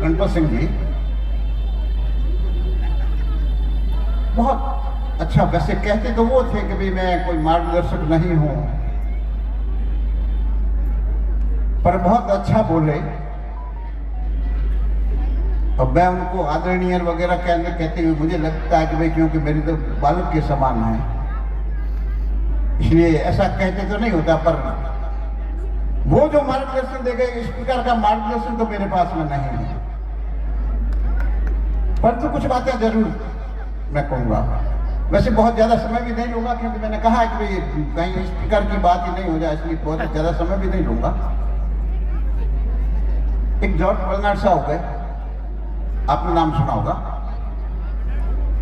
गणपत सिंह जी बहुत अच्छा, वैसे कहते तो वो थे कि भाई मैं कोई मार्गदर्शक नहीं हूं, पर बहुत अच्छा बोले। और मैं उनको आदरणीय वगैरह कहते हुए मुझे लगता है कि भाई क्योंकि मेरी तो बालक के समान है, इसलिए ऐसा कहते तो नहीं होता, पर वो जो मार्गदर्शन दे गए इस प्रकार का मार्गदर्शन तो मेरे पास में नहीं है। परंतु कुछ बातें जरूर मैं कहूंगा। वैसे बहुत ज्यादा समय भी नहीं लूंगा, क्योंकि मैंने कहा है कि भाई कहीं इस प्रकार की बात ही नहीं हो जाए, इसलिए बहुत ज्यादा समय भी नहीं लूंगा। एक जॉर्ज बर्नार्ड शॉ हो गए, आपने नाम सुना होगा,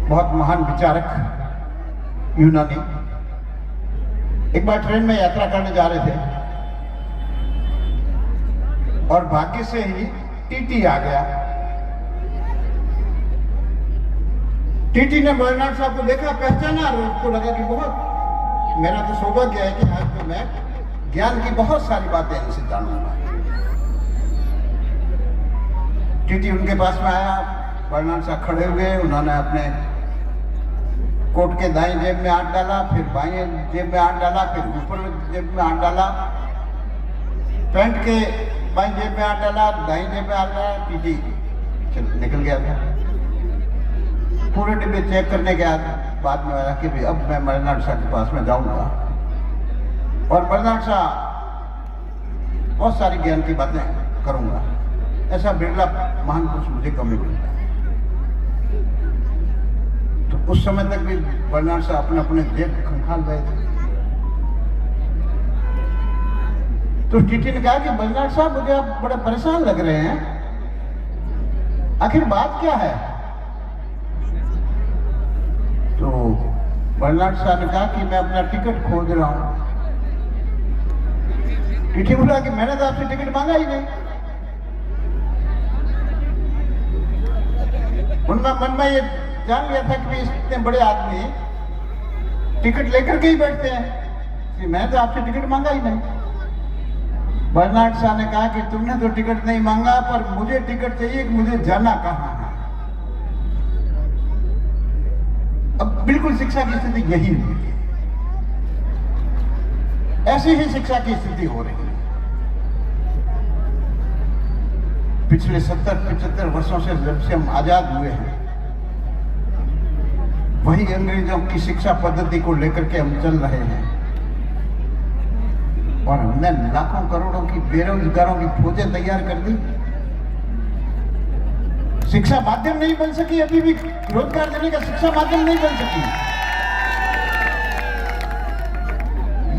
बहुत महान विचारक यूनानी। एक बार ट्रेन में यात्रा करने जा रहे थे और भाग्य से ही टीटी आ गया। टीटी ने बर्नार्ड साहब को देखा, पहचाना, और उसको लगा कि बहुत मेरा तो सौभाग्य है कि आज तो मैं ज्ञान की बहुत सारी बातें इनसे जानूंगा। टीटी उनके पास में आया, बर्नार्ड साहब खड़े हुए, उन्होंने अपने कोट के दाईं जेब में हाथ डाला, फिर बाईं जेब में हाथ डाला, फिर ऊपर जेब में हाथ डाला, पैंट के बाईं जेब में हाथ डाला, दाईं जेब में हाथ डाला। टीटी निकल गया था। पूरे डिब्बे चेक करने के बाद में आया कि भाई अब मैं बर्नार्ड साहब के पास में जाऊंगा और बर्नार्ड साहब बहुत सारी ज्ञान की बातें करूंगा। ऐसा बिरला महान पुरुष मुझे कमी मिलता है। तो उस समय तक भी बर्नार्ड साहब अपने अपने जेब खंगाल रहे थे। तो टीटी ने कहा कि बर्नार्ड साहब मुझे आप बड़े परेशान लग रहे हैं, आखिर बात क्या है? तो बर्नार्ड साहब ने कहा कि मैं अपना टिकट खोज रहा हूं। टीटी बोला कि मैंने तो आपसे टिकट मांगा ही नहीं। उनका मन में ये जान लिया था कि इतने बड़े आदमी टिकट लेकर के ही बैठते हैं, कि मैं तो आपसे टिकट मांगा ही नहीं। बर्नार्ड साहब ने कहा कि तुमने तो टिकट नहीं मांगा, पर मुझे टिकट चाहिए कि मुझे जाना कहां है। अब बिल्कुल शिक्षा की स्थिति यही हुई है, ऐसी ही शिक्षा की स्थिति हो रही है। पिछले 70-75 वर्षों से जब से हम आजाद हुए हैं, वही अंग्रेजों की शिक्षा पद्धति को लेकर के हम चल रहे हैं और हमने लाखों करोड़ों की बेरोजगारों की फौजें तैयार कर दी। शिक्षा माध्यम नहीं बन सकी, अभी भी रोजगार देने का शिक्षा माध्यम नहीं बन सकी।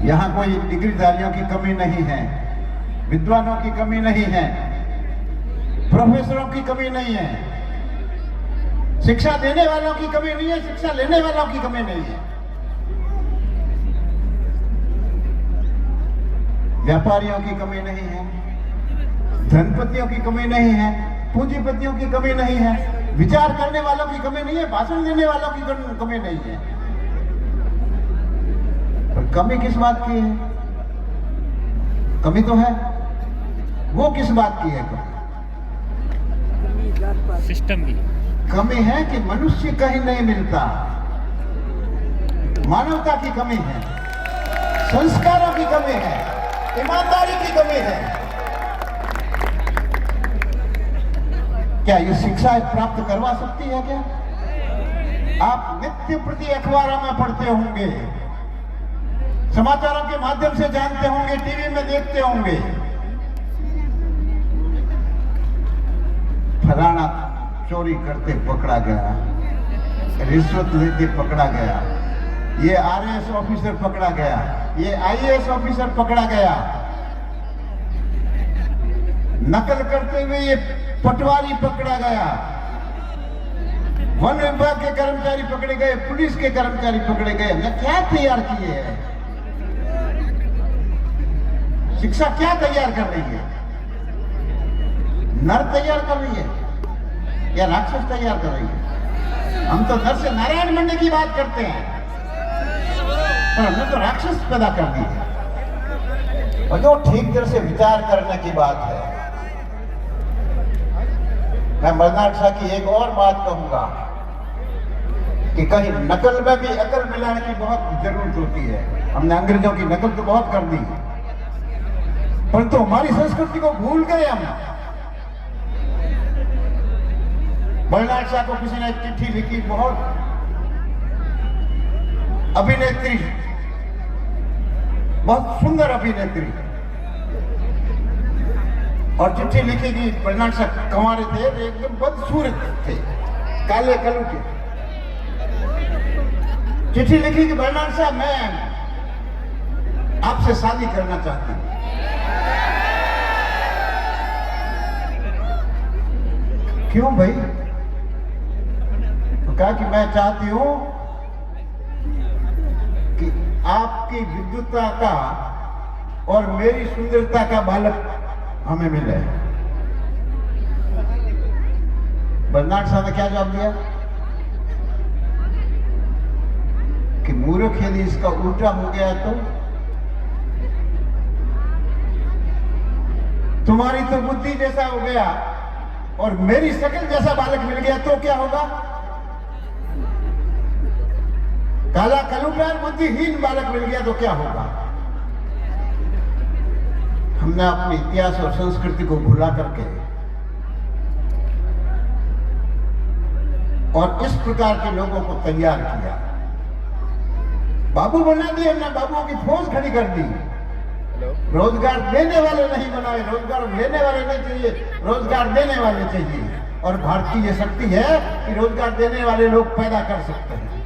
यहां कोई डिग्रीधारियों की कमी नहीं है, विद्वानों की कमी नहीं है, प्रोफेसरों की कमी नहीं है, शिक्षा देने वालों की कमी नहीं है, शिक्षा लेने वालों की कमी नहीं है। व्यापारियों की कमी नहीं है, धनपतियों की कमी नहीं है, पूंजीपतियों की कमी नहीं है, विचार करने वालों की कमी नहीं है, भाषण देने वालों की कमी नहीं है। पर कमी किस बात की है? कमी तो है, वो किस बात की है? सिस्टम की कमी है कि मनुष्य कहीं नहीं मिलता, मानवता की कमी है, संस्कारों की कमी है, ईमानदारी की कमी है। क्या ये शिक्षा प्राप्त करवा सकती है? क्या आप नित्य प्रति अखबारों में पढ़ते होंगे, समाचारों के माध्यम से जानते होंगे, टीवी में देखते होंगे, फलाना चोरी करते पकड़ा गया, रिश्वत लेते पकड़ा गया, ये आरएएस ऑफिसर पकड़ा गया, ये आईएएस ऑफिसर पकड़ा गया, नकल करते हुए ये पटवारी पकड़ा गया, वन विभाग के कर्मचारी पकड़े गए, पुलिस के कर्मचारी पकड़े गए। हमने क्या तैयार किए हैं? शिक्षा क्या तैयार कर रही है? नर तैयार कर रही है या राक्षस तैयार कर रही है? हम तो नर से नारायण बनने की बात करते हैं, पर हमने तो राक्षस पैदा कर दी है। और जो ठीक तरह से विचार करने की बात है, मैं बर्नार्ड शॉ की एक और बात कहूंगा कि कहीं नकल में भी अकल मिलाने की बहुत जरूरत होती है। हमने अंग्रेजों की नकल तो बहुत कर दी, परंतु हमारी संस्कृति को भूल गए हम। बर्नार्ड शॉ को किसी ने चिट्ठी लिखी, बहुत अभिनेत्री, बहुत सुंदर अभिनेत्री, और चिट्ठी लिखी कि बर्नार्ड शॉ कंवारे थे, एकदम बदसूरत थे, काले कलू के। चिट्ठी लिखी कि बर्नार्ड शॉ, मैं आपसे शादी करना चाहती हूं। क्यों भाई? तो कहा कि मैं चाहती हूं कि आपकी विद्वता का और मेरी सुंदरता का बालक हमें मिले। बर्नार्ड शॉ ने क्या जवाब दिया कि मूर्ख, यदि इसका उल्टा हो गया तो तुम्हारी तो बुद्धि जैसा हो गया और मेरी शक्ल जैसा बालक मिल गया तो क्या होगा? काला कलूटार बुद्धिहीन बालक मिल गया तो क्या होगा? हमने अपने इतिहास और संस्कृति को भुला करके और इस प्रकार के लोगों को तैयार किया, बाबू बना दिए हमने, बाबुओं की फौज खड़ी कर दी। रोजगार देने वाले नहीं बनाए, रोजगार लेने वाले नहीं चाहिए, रोजगार देने वाले चाहिए। और भारत की ये शक्ति है कि रोजगार देने वाले लोग पैदा कर सकते हैं।